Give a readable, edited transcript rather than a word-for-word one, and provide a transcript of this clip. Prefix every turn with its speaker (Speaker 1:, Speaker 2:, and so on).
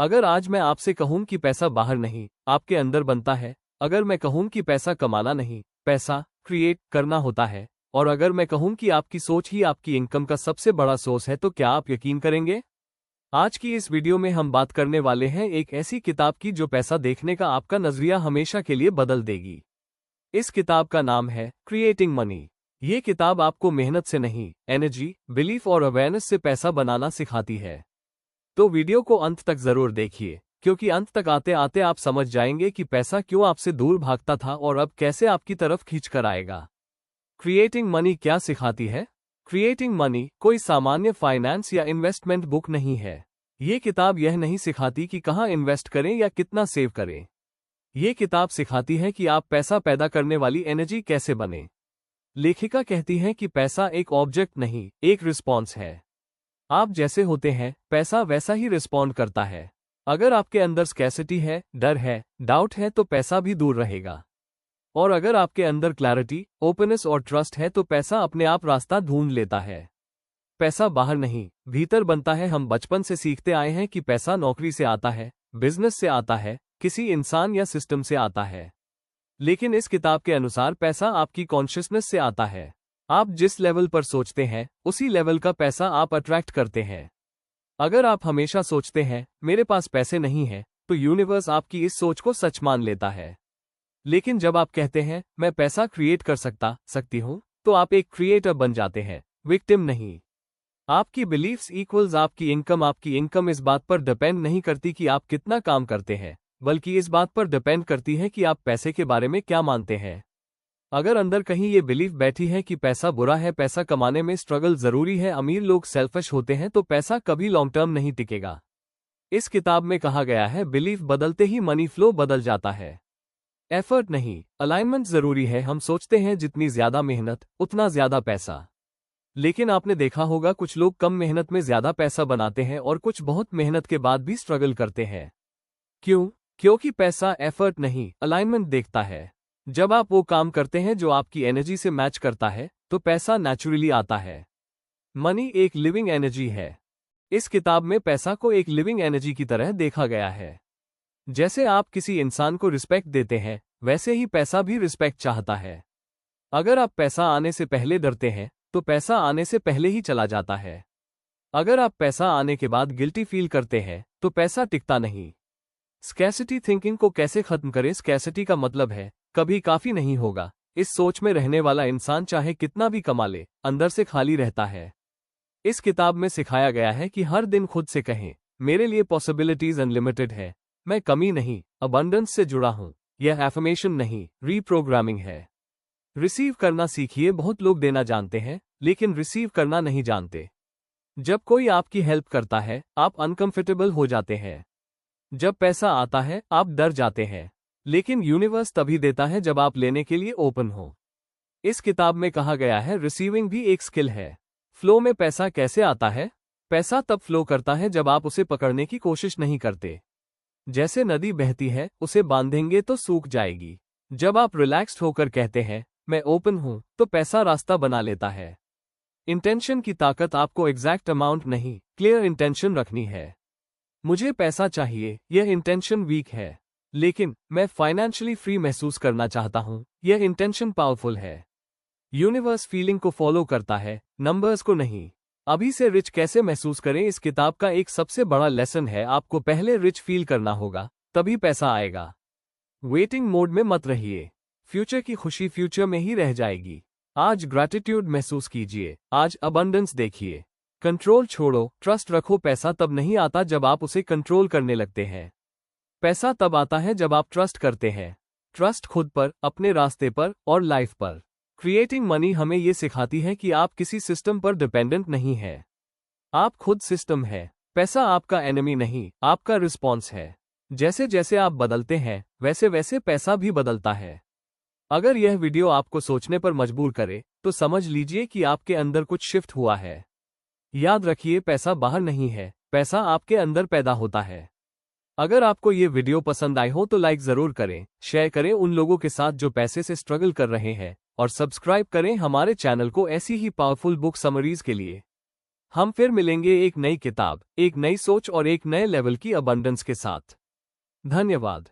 Speaker 1: अगर आज मैं आपसे कहूं कि पैसा बाहर नहीं, आपके अंदर बनता है, अगर मैं कहूं कि पैसा कमाना नहीं, पैसा क्रिएट करना होता है, और अगर मैं कहूं कि आपकी सोच ही आपकी इनकम का सबसे बड़ा सोर्स है, तो क्या आप यकीन करेंगे? आज की इस वीडियो में हम बात करने वाले हैं एक ऐसी किताब की जो पैसा देखने का आपका नजरिया हमेशा के लिए बदल देगी। इस किताब का नाम है क्रिएटिंग मनी। ये किताब आपको मेहनत से नहीं, एनर्जी, बिलीफ और अवेयरनेस से पैसा बनाना सिखाती है। तो वीडियो को अंत तक जरूर देखिए, क्योंकि अंत तक आते आते आप समझ जाएंगे कि पैसा क्यों आपसे दूर भागता था और अब कैसे आपकी तरफ खींच कर आएगा। क्रिएटिंग मनी क्या सिखाती है? क्रिएटिंग मनी कोई सामान्य फाइनेंस या इन्वेस्टमेंट बुक नहीं है। ये किताब यह नहीं सिखाती कि कहाँ इन्वेस्ट करें या कितना सेव करें। ये किताब सिखाती है कि आप पैसा पैदा करने वाली एनर्जी कैसे बने। लेखिका कहती है कि पैसा एक ऑब्जेक्ट नहीं, एक रिस्पॉन्स है। आप जैसे होते हैं, पैसा वैसा ही रिस्पॉन्ड करता है। अगर आपके अंदर स्कैसिटी है, डर है, डाउट है, तो पैसा भी दूर रहेगा। और अगर आपके अंदर क्लैरिटी, ओपननेस और ट्रस्ट है, तो पैसा अपने आप रास्ता ढूंढ लेता है। पैसा बाहर नहीं, भीतर बनता है। हम बचपन से सीखते आए हैं कि पैसा नौकरी से आता है, बिजनेस से आता है, किसी इंसान या सिस्टम से आता है। लेकिन इस किताब के अनुसार पैसा आपकी कॉन्शियसनेस से आता है। आप जिस लेवल पर सोचते हैं, उसी लेवल का पैसा आप अट्रैक्ट करते हैं। अगर आप हमेशा सोचते हैं मेरे पास पैसे नहीं हैं, तो यूनिवर्स आपकी इस सोच को सच मान लेता है। लेकिन जब आप कहते हैं मैं पैसा क्रिएट कर सकती हूं, तो आप एक क्रिएटर बन जाते हैं, विक्टिम नहीं। आपकी बिलीफ्स इक्वल्स आपकी इनकम। आपकी इनकम इस बात पर डिपेंड नहीं करती कि आप कितना काम करते हैं, बल्कि इस बात पर डिपेंड करती है कि आप पैसे के बारे में क्या मानते हैं। अगर अंदर कहीं ये बिलीफ बैठी है कि पैसा बुरा है, पैसा कमाने में स्ट्रगल जरूरी है, अमीर लोग सेल्फिश होते हैं, तो पैसा कभी लॉन्ग टर्म नहीं टिकेगा। इस किताब में कहा गया है बिलीफ बदलते ही मनी फ्लो बदल जाता है। एफर्ट नहीं, अलाइनमेंट जरूरी है। हम सोचते हैं जितनी ज्यादा मेहनत उतना ज्यादा पैसा। लेकिन आपने देखा होगा कुछ लोग कम मेहनत में ज्यादा पैसा बनाते हैं और कुछ बहुत मेहनत के बाद भी स्ट्रगल करते हैं। क्यों? क्योंकि पैसा एफर्ट नहीं, अलाइनमेंट देखता है। जब आप वो काम करते हैं जो आपकी एनर्जी से मैच करता है, तो पैसा नेचुरली आता है। मनी एक लिविंग एनर्जी है। इस किताब में पैसा को एक लिविंग एनर्जी की तरह देखा गया है। जैसे आप किसी इंसान को रिस्पेक्ट देते हैं, वैसे ही पैसा भी रिस्पेक्ट चाहता है। अगर आप पैसा आने से पहले डरते हैं, तो पैसा आने से पहले ही चला जाता है। अगर आप पैसा आने के बाद गिल्टी फील करते हैं, तो पैसा टिकता नहीं। स्कैसिटी थिंकिंग को कैसे खत्म करें? स्कैसिटी का मतलब है कभी काफी नहीं होगा। इस सोच में रहने वाला इंसान चाहे कितना भी कमा ले, अंदर से खाली रहता है। इस किताब में सिखाया गया है कि हर दिन खुद से कहें मेरे लिए पॉसिबिलिटीज अनलिमिटेड है, मैं कमी नहीं, अबंडेंस से जुड़ा हूं। यह एफर्मेशन नहीं, रीप्रोग्रामिंग है। रिसीव करना सीखिए। बहुत लोग देना जानते हैं, लेकिन रिसीव करना नहीं जानते। जब कोई आपकी हेल्प करता है, आप अनकंफर्टेबल हो जाते हैं। जब पैसा आता है, आप डर जाते हैं। लेकिन यूनिवर्स तभी देता है जब आप लेने के लिए ओपन हो। इस किताब में कहा गया है रिसीविंग भी एक स्किल है। फ्लो में पैसा कैसे आता है? पैसा तब फ्लो करता है जब आप उसे पकड़ने की कोशिश नहीं करते। जैसे नदी बहती है, उसे बांधेंगे तो सूख जाएगी। जब आप रिलैक्स्ड होकर कहते हैं मैं ओपन हूं, तो पैसा रास्ता बना लेता है। इंटेंशन की ताकत। आपको एग्जैक्ट अमाउंट नहीं, क्लियर इंटेंशन रखनी है। मुझे पैसा चाहिए, यह इंटेंशन वीक है। लेकिन मैं फाइनेंशियली फ्री महसूस करना चाहता हूं, यह इंटेंशन पावरफुल है। यूनिवर्स फीलिंग को फॉलो करता है, नंबर्स को नहीं। अभी से रिच कैसे महसूस करें? इस किताब का एक सबसे बड़ा लेसन है आपको पहले रिच फील करना होगा, तभी पैसा आएगा। वेटिंग मोड में मत रहिए। फ्यूचर की खुशी फ्यूचर में ही रह जाएगी। आज ग्रैटिट्यूड महसूस कीजिए, आज अबंडेंस देखिए। कंट्रोल छोड़ो, ट्रस्ट रखो। पैसा तब नहीं आता जब आप उसे कंट्रोल करने लगते हैं। पैसा तब आता है जब आप ट्रस्ट करते हैं। ट्रस्ट खुद पर, अपने रास्ते पर और लाइफ पर। क्रिएटिंग मनी हमें ये सिखाती है कि आप किसी सिस्टम पर डिपेंडेंट नहीं है। आप खुद सिस्टम है। पैसा आपका एनिमी नहीं, आपका रिस्पॉन्स है। जैसे जैसे आप बदलते हैं, वैसे वैसे पैसा भी बदलता है। अगर यह वीडियो आपको सोचने पर मजबूर करे, तो समझ लीजिए कि आपके अंदर कुछ शिफ्ट हुआ है। याद रखिए, पैसा बाहर नहीं है, पैसा आपके अंदर पैदा होता है। अगर आपको ये वीडियो पसंद आई हो तो लाइक जरूर करें, शेयर करें उन लोगों के साथ जो पैसे से स्ट्रगल कर रहे हैं, और सब्सक्राइब करें हमारे चैनल को ऐसी ही पावरफुल बुक समरीज के लिए। हम फिर मिलेंगे एक नई किताब, एक नई सोच और एक नए लेवल की अबंडेंस के साथ। धन्यवाद।